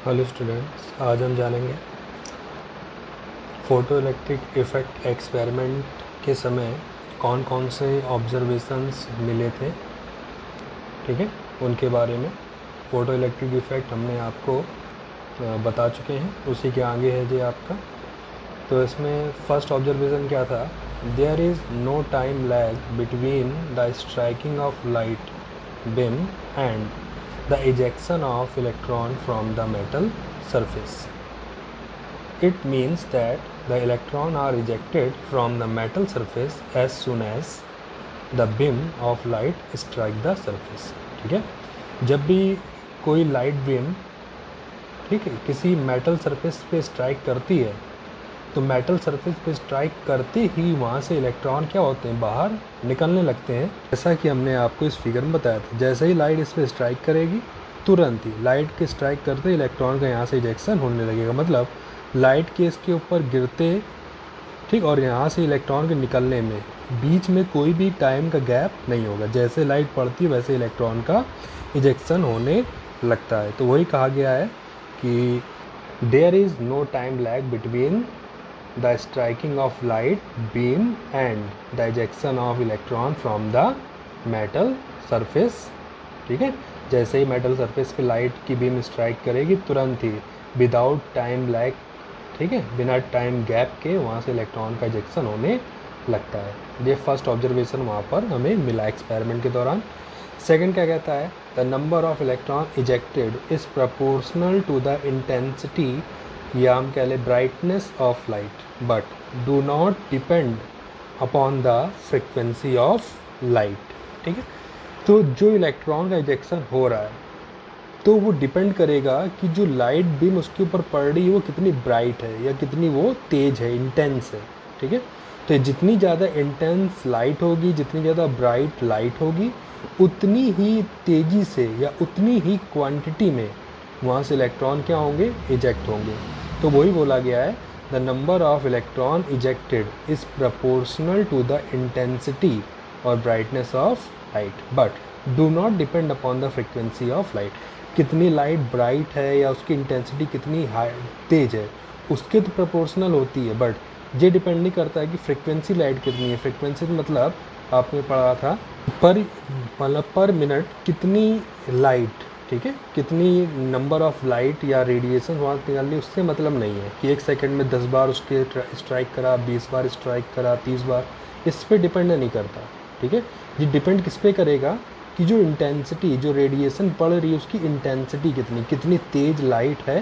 Hello students, आज हम जानेंगे फोटो इलेक्ट्रिक इफ़ेक्ट एक्सपेरिमेंट के समय कौन कौन से ऑब्जर्वेशंस मिले थे। ठीक है, उनके बारे में। फ़ोटो इलेक्ट्रिक इफ़ेक्ट हमने आपको बता चुके हैं, उसी के आगे है जी आपका। तो इसमें फर्स्ट ऑब्जर्वेशन क्या था? There is no time lag between the striking of light beam and the ejection of electron from the metal surface. It means that the electron are ejected from the metal surface as soon as the beam of light strike the surface. ठीक है, जब भी कोई light beam ठीक है किसी metal surface पे strike करती है तो मेटल सरफेस पे स्ट्राइक करते ही वहाँ से इलेक्ट्रॉन क्या होते हैं, बाहर निकलने लगते हैं। जैसा कि हमने आपको इस फिगर में बताया था, जैसे ही लाइट इस पर स्ट्राइक करेगी तुरंत ही लाइट के स्ट्राइक करते इलेक्ट्रॉन का यहाँ से इजेक्शन होने लगेगा। मतलब लाइट के इसके ऊपर गिरते ठीक और यहाँ से इलेक्ट्रॉन के निकलने में बीच में कोई भी टाइम का गैप नहीं होगा। जैसे लाइट पड़ती है वैसे इलेक्ट्रॉन का इजेक्शन होने लगता है। तो वही कहा गया है कि there is no time lag between the striking of light beam and the ejection of electron from the metal surface। ठीक है, जैसे ही मेटल सरफेस पे लाइट की बीम स्ट्राइक करेगी तुरंत ही विदाउट टाइम लैग ठीक है बिना टाइम गैप के वहाँ से इलेक्ट्रॉन का इजेक्शन होने लगता है। ये फर्स्ट ऑब्जर्वेशन वहाँ पर हमें मिला एक्सपेरिमेंट के दौरान। सेकंड क्या कहता है? The number of electron ejected is proportional to the intensity या हम कह लें brightness of light but do not depend upon the frequency of light. ठीक है, तो जो इलेक्ट्रॉन का इजेक्शन हो रहा है तो वो डिपेंड करेगा कि जो लाइट बीम उसके ऊपर पड़ रही है वो कितनी ब्राइट है या कितनी वो तेज है, इंटेंस है। ठीक है, तो जितनी ज़्यादा इंटेंस लाइट होगी, जितनी ज़्यादा ब्राइट लाइट होगी, उतनी ही तेज़ी से या उतनी ही क्वांटिटी में वहाँ से इलेक्ट्रॉन क्या होंगे, इजेक्ट होंगे। तो वही बोला गया है, the number of electron ejected is proportional to the intensity और brightness of light but do not depend upon the frequency of light. कितनी लाइट ब्राइट है या उसकी इंटेंसिटी कितनी हाई तेज है उसके तो प्रोपोर्शनल होती है, बट ये डिपेंड नहीं करता है कि फ्रिक्वेंसी लाइट कितनी है। फ्रिक्वेंसी मतलब आपने पढ़ा था पर मिनट कितनी लाइट ठीक है कितनी नंबर ऑफ लाइट या रेडिएशन वहाँ निकालनी, उससे मतलब नहीं है कि 1 सेकंड में 10 बार उसके स्ट्राइक करा, 20 बार स्ट्राइक करा, 30 बार, इस पर डिपेंड नहीं करता। ठीक है, ये डिपेंड किस पे करेगा कि जो इंटेंसिटी जो रेडिएशन पड़ रही है उसकी इंटेंसिटी कितनी तेज़ लाइट है।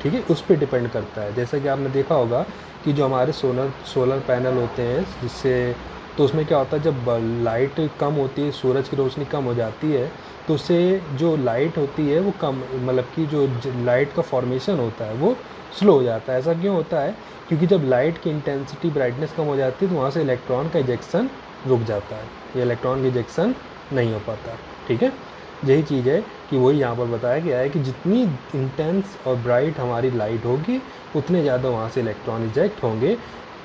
ठीक है, उस पर डिपेंड करता है। जैसा कि आपने देखा होगा कि जो हमारे सोलर पैनल होते हैं जिससे तो उसमें क्या होता है, जब लाइट कम होती है, सूरज की रोशनी कम हो जाती है तो उससे जो लाइट होती है वो कम मतलब कि जो लाइट का फॉर्मेशन होता है वो स्लो हो जाता है। ऐसा क्यों होता है? क्योंकि जब लाइट की इंटेंसिटी ब्राइटनेस कम हो जाती है तो वहाँ से इलेक्ट्रॉन का इजेक्शन रुक जाता है, ये इलेक्ट्रॉन का इजेक्शन नहीं हो पाता। ठीक है, यही चीज़ है कि वही यहाँ पर बताया गया है कि जितनी इंटेंस और ब्राइट हमारी लाइट होगी उतने ज़्यादा वहाँ से इलेक्ट्रॉन इजेक्ट होंगे।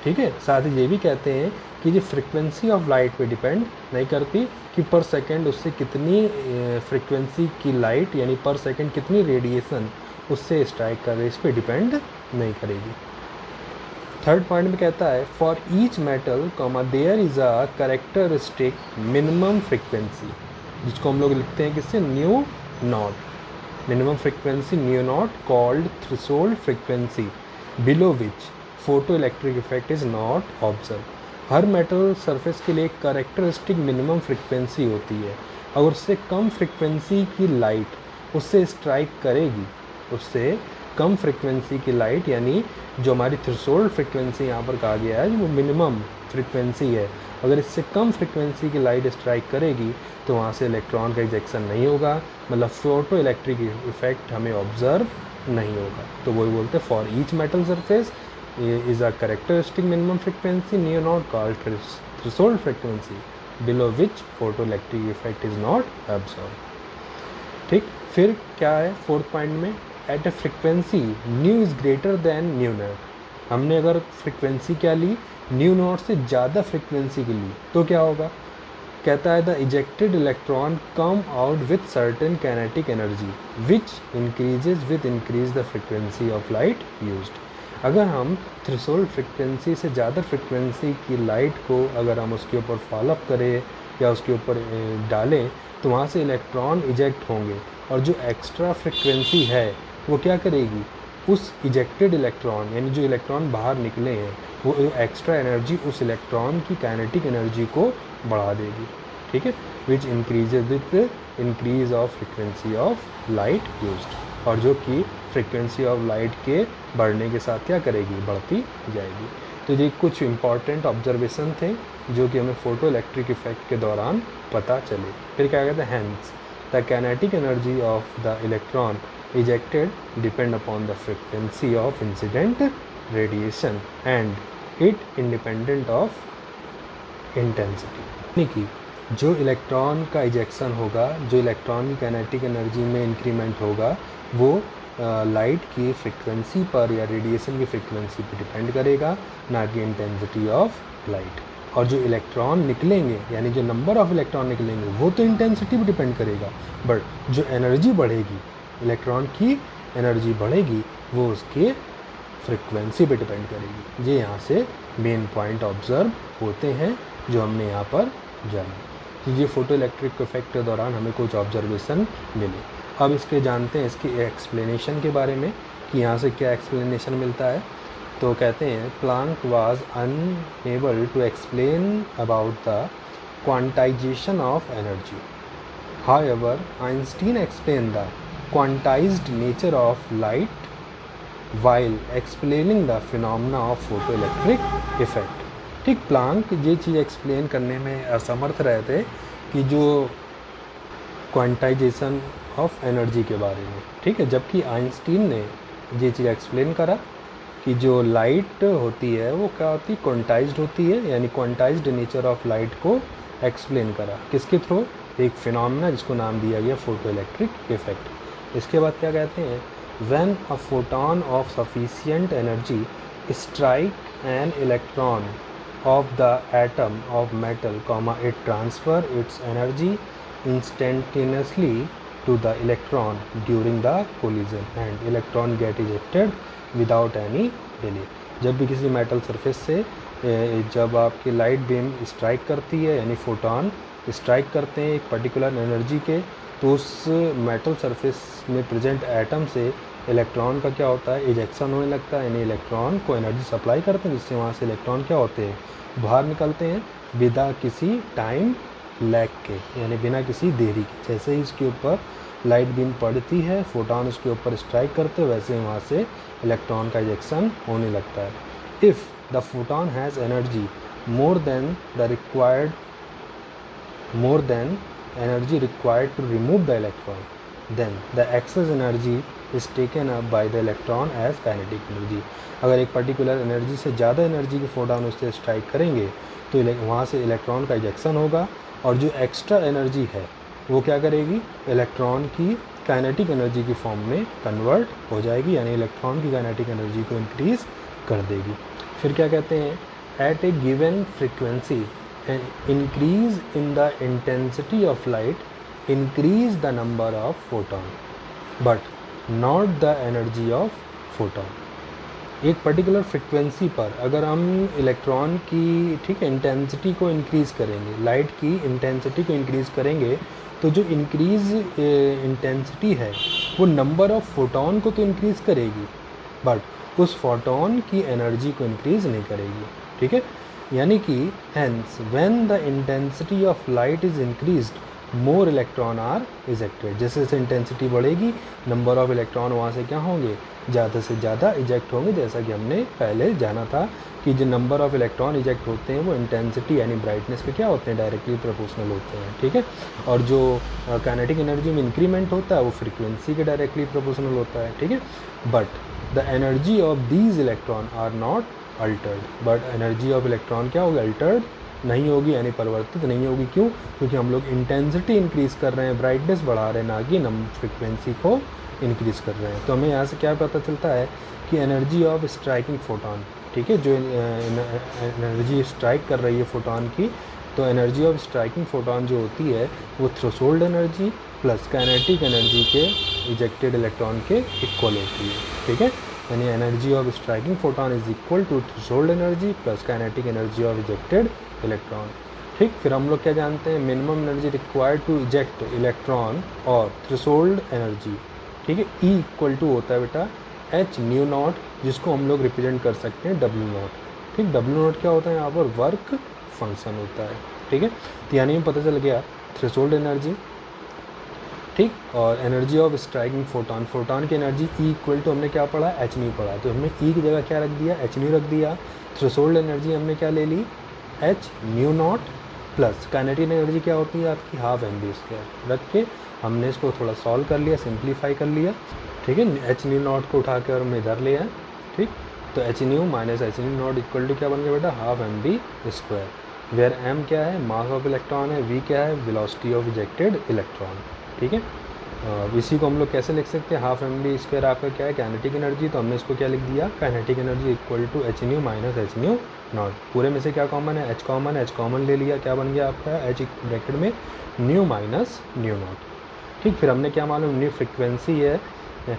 ठीक है, साथ ही ये भी कहते हैं कि ये फ्रिक्वेंसी ऑफ लाइट पे डिपेंड नहीं करती कि पर सेकंड उससे कितनी फ्रिक्वेंसी की लाइट यानी पर सेकंड कितनी रेडिएशन उससे स्ट्राइक कर रही है, इस पर डिपेंड नहीं करेगी। थर्ड पॉइंट में कहता है for each metal there is a characteristic minimum frequency, जिसको हम लोग लिखते हैं किससे, nu naught. Minimum frequency nu naught called threshold frequency below which photo electric effect is not observe. हर मेटल सरफेस के लिए एक कैरेक्टरिस्टिक मिनिमम फ्रिक्वेंसी होती है। अगर उससे कम फ्रिक्वेंसी की लाइट उससे स्ट्राइक करेगी, उससे कम फ्रिक्वेंसी की लाइट यानी जो हमारी थ्रेशोल्ड फ्रिक्वेंसी यहाँ पर कहा गया है वो मिनिमम फ्रिक्वेंसी है, अगर इससे कम फ्रिक्वेंसी की लाइट स्ट्राइक करेगी तो वहाँ से इलेक्ट्रॉन का इजेक्शन नहीं होगा, मतलब फोटो इलेक्ट्रिक इफेक्ट हमें ऑब्जर्व नहीं होगा। तो वही बोलते हैं for each metal surface is a characteristic minimum frequency nu naught called threshold frequency below which photoelectric effect is not observed। ठीक, फिर क्या है फोर्थ पॉइंट में, at a frequency nu is greater than nu naught. हमने अगर frequency क्या ली, new not से ज़्यादा फ्रिक्वेंसी की ली तो क्या होगा, कहता है the ejected electron come out with certain kinetic energy which increases with increase the frequency of light used. अगर हम थ्रेशोल्ड फ्रिक्वेंसी से ज़्यादा फ्रिक्वेंसी की लाइट को अगर हम उसके ऊपर फॉलोअप करें या उसके ऊपर डालें तो वहाँ से इलेक्ट्रॉन इजेक्ट होंगे, और जो एक्स्ट्रा फ्रिक्वेंसी है वो क्या करेगी, उस इजेक्टेड इलेक्ट्रॉन यानी जो इलेक्ट्रॉन बाहर निकले हैं वो एक्स्ट्रा एनर्जी उस इलेक्ट्रॉन की काइनेटिक एनर्जी को बढ़ा देगी, ठीक है, विच increases with increase of frequency of light used, और जो कि फ्रिक्वेंसी ऑफ लाइट के बढ़ने के साथ क्या करेगी, बढ़ती जाएगी। तो ये कुछ इंपॉर्टेंट ऑब्जर्वेशन थे जो कि हमें फोटो इलेक्ट्रिक इफेक्ट के दौरान पता चले। फिर क्या कहते हैं, hence the kinetic energy of the electron ejected depend upon the frequency of incident radiation and it independent of intensity। यानी कि जो इलेक्ट्रॉन का इजेक्शन होगा, जो इलेक्ट्रॉन की काइनेटिक एनर्जी में इंक्रीमेंट होगा, वो लाइट की फ्रिक्वेंसी पर या रेडिएशन की फ्रिक्वेंसी पर डिपेंड करेगा, ना कि इंटेंसिटी ऑफ लाइट। और जो इलेक्ट्रॉन निकलेंगे यानी जो नंबर ऑफ इलेक्ट्रॉन निकलेंगे वो तो इंटेंसिटी पर डिपेंड करेगा, बट जो एनर्जी बढ़ेगी, इलेक्ट्रॉन की एनर्जी बढ़ेगी, वो उसके फ्रिक्वेंसी पे डिपेंड करेगी। ये यहाँ से मेन पॉइंट ऑब्जर्व होते हैं जो हमने यहाँ पर जाने। तो ये फोटो इलेक्ट्रिक इफेक्ट के दौरान हमें कुछ ऑब्जर्वेशन मिले। अब इसके जानते हैं इसकी एक्सप्लेनेशन के बारे में कि यहाँ से क्या एक्सप्लेनेशन मिलता है। तो कहते हैं Planck was unable to explain about the quantization of energy, however Einstein explain the quantized nature of light while explaining the phenomena of photoelectric effect। ठीक, प्लांक ये चीज़ एक्सप्लेन करने में असमर्थ रहे थे कि जो क्वांटाइजेशन ऑफ एनर्जी के बारे में, ठीक है, जबकि आइंस्टीन ने ये चीज़ एक्सप्लेन करा कि जो लाइट होती है वो क्या होती है, क्वांटाइज्ड होती है, यानी क्वांटाइज्ड नेचर ऑफ लाइट को एक्सप्लेन करा किसके थ्रू, एक फिनोमेना जिसको नाम दिया गया फोटोइलेक्ट्रिक इफेक्ट। इसके बाद क्या कहते हैं, when a photon of sufficient energy strike an electron of the atom of metal comma it transfer its energy instantaneously to the electron during the collision and electron get ejected without any delay. जब भी किसी metal surface से जब आपकी light beam strike करती है यानी photon strike करते हैं एक पर्टिकुलर एनर्जी के, तो उस मेटल सरफेस में प्रेजेंट एटम से इलेक्ट्रॉन का क्या होता है, इजेक्शन होने लगता है, यानी इलेक्ट्रॉन को एनर्जी सप्लाई करते हैं जिससे वहाँ से इलेक्ट्रॉन क्या होते हैं, बाहर निकलते हैं बिना किसी टाइम लैग के, यानी बिना किसी देरी के। जैसे ही इसके ऊपर लाइट बीम पड़ती है, फोटोन उसके ऊपर स्ट्राइक करते हैं, वैसे ही वहाँ से इलेक्ट्रॉन का इजेक्शन होने लगता है। If the photon has energy more than energy required to remove the electron, then the excess energy is taken up by the electron as kinetic energy। अगर एक पर्टिकुलर एनर्जी से ज़्यादा एनर्जी के photon उससे strike करेंगे तो वहाँ से इलेक्ट्रॉन का इजेक्शन होगा, और जो एक्स्ट्रा एनर्जी है वो क्या करेगी, इलेक्ट्रॉन की काइनेटिक एनर्जी की फॉर्म में कन्वर्ट हो जाएगी, यानी इलेक्ट्रॉन की काइनेटिक एनर्जी को इंक्रीज़ कर देगी। फिर क्या कहते हैं, at a given frequency an increase in the intensity of light increase the number of photon but not the energy of photon। एक पर्टिकुलर फ्रिक्वेंसी पर अगर हम इलेक्ट्रॉन की, ठीक है, इंटेंसिटी को इंक्रीज़ करेंगे, लाइट की इंटेंसिटी को इंक्रीज़ करेंगे, तो जो इंक्रीज़ इंटेंसिटी है वो नंबर ऑफ फोटोन को तो इंक्रीज़ करेगी, बट उस फोटोन की एनर्जी को इंक्रीज़ नहीं करेगी, ठीक है। यानी कि hence when the intensity of light is increased more electron are ejected. जैसे जैसे इंटेंसिटी बढ़ेगी नंबर ऑफ इलेक्ट्रॉन वहाँ से क्या होंगे, ज़्यादा से ज़्यादा इजेक्ट होंगे। जैसा कि हमने पहले जाना था कि जो नंबर ऑफ इलेक्ट्रॉन इजेक्ट होते हैं वो इंटेंसिटी यानी ब्राइटनेस के क्या होते हैं, डायरेक्टली प्रोपोर्शनल होते हैं, ठीक है। और जो काइनेटिक एनर्जी में इंक्रीमेंट होता है वो फ्रीक्वेंसी के डायरेक्टली प्रोपोर्शनल होता है, ठीक है। But the energy of these electron are not altered, but energy of electron क्या होगी, अल्टर्ड नहीं होगी, यानी परिवर्तित नहीं होगी। क्यों? क्योंकि हम लोग इंटेंसिटी इंक्रीज़ कर रहे हैं, ब्राइटनेस बढ़ा रहे हैं, ना कि फ्रिक्वेंसी को इंक्रीज़ कर रहे हैं। तो हमें यहाँ से क्या पता चलता है कि एनर्जी ऑफ स्ट्राइकिंग फोटोन, ठीक है, जो एनर्जी स्ट्राइक कर रही है फोटोन की, तो एनर्जी ऑफ स्ट्राइकिंग फोटोन जो होती है वो threshold energy plus kinetic energy के इजेक्टेड इलेक्ट्रॉन के इक्वल होती है, ठीक है। यानी energy of striking photon is equal to threshold energy plus kinetic energy of ejected electron, ठीक। फिर हम लोग क्या जानते हैं, minimum energy required to eject electron और थ्रेशोल्ड एनर्जी, ठीक है। ई इक्वल टू होता है बेटा एच न्यू नॉट, जिसको हम लोग रिप्रेजेंट कर सकते हैं डब्ल्यू नॉट, ठीक। डब्ल्यू नॉट क्या होता है यहाँ पर, वर्क फंक्शन होता है, ठीक है। तो यानी हमें पता चल गया थ्रेशोल्ड एनर्जी, ठीक, और energy of striking photon, photon की एनर्जी ई इक्वल टू हमने क्या पढ़ा, एच न्यू पढ़ा, तो हमने ई की जगह क्या रख दिया, एच न्यू रख दिया। थ्रेशोल्ड एनर्जी हमने क्या ले ली, h nu naught plus kinetic energy क्या होती है आपकी, हाफ एम बी स्क्वायर रख के हमने इसको थोड़ा सॉल्व कर लिया, सिंप्लीफाई कर लिया, ठीक है। एच न्यू नॉट को उठा के और हमने इधर लिया, ठीक। तो h nu minus h nu naught equal to क्या बन गया बेटा, half m v square, where m क्या है, मास ऑफ इलेक्ट्रॉन है, वी क्या है, वेलोसिटी ऑफ इजेक्टेड इलेक्ट्रॉन, ठीक है। इसी को हम लोग कैसे लिख सकते हैं, हाफ एम बी स्क्वायर आपका क्या है, काइनेटिक एनर्जी, तो हमने इसको क्या लिख दिया, kinetic energy equal to h nu minus h nu naught. पूरे में से क्या कॉमन है, एच कॉमन है, एच कॉमन ले लिया, क्या बन गया आपका, एच ब्रैकेट में न्यू माइनस न्यू नॉट, ठीक। फिर हमने क्या मालूम, न्यू फ्रिक्वेंसी है,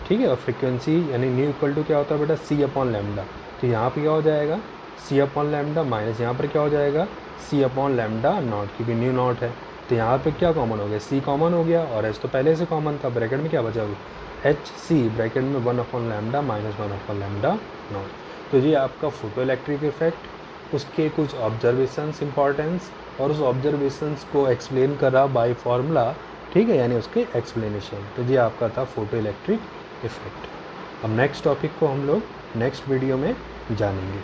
ठीक है, और फ्रिक्वेंसी यानी न्यू इक्वल टू क्या होता है बेटा, सी अपॉन लैम्डा, तो यहाँ पे क्या हो जाएगा, सी अपॉन लैम्डा माइनस यहाँ पर क्या हो जाएगा, सी अपॉन लैम्डा नॉट, क्योंकि न्यू नॉट है, तो यहाँ पे क्या कॉमन हो गया, सी कॉमन हो गया, और एच तो पहले से कॉमन था, ब्रैकेट में क्या बचा, एच सी ब्रैकेट में 1 upon lambda minus 1 upon lambda naught. तो ये आपका फोटो इलेक्ट्रिक इफेक्ट, उसके कुछ ऑब्जर्वेशंस इंपॉर्टेंस, और उस ऑब्जर्वेशंस को एक्सप्लेन करा बाय फार्मूला, ठीक है, यानी उसके एक्सप्लेनेशन। तो ये आपका था फोटो इलेक्ट्रिक इफेक्ट। अब नेक्स्ट टॉपिक को हम लोग नेक्स्ट वीडियो में जानेंगे।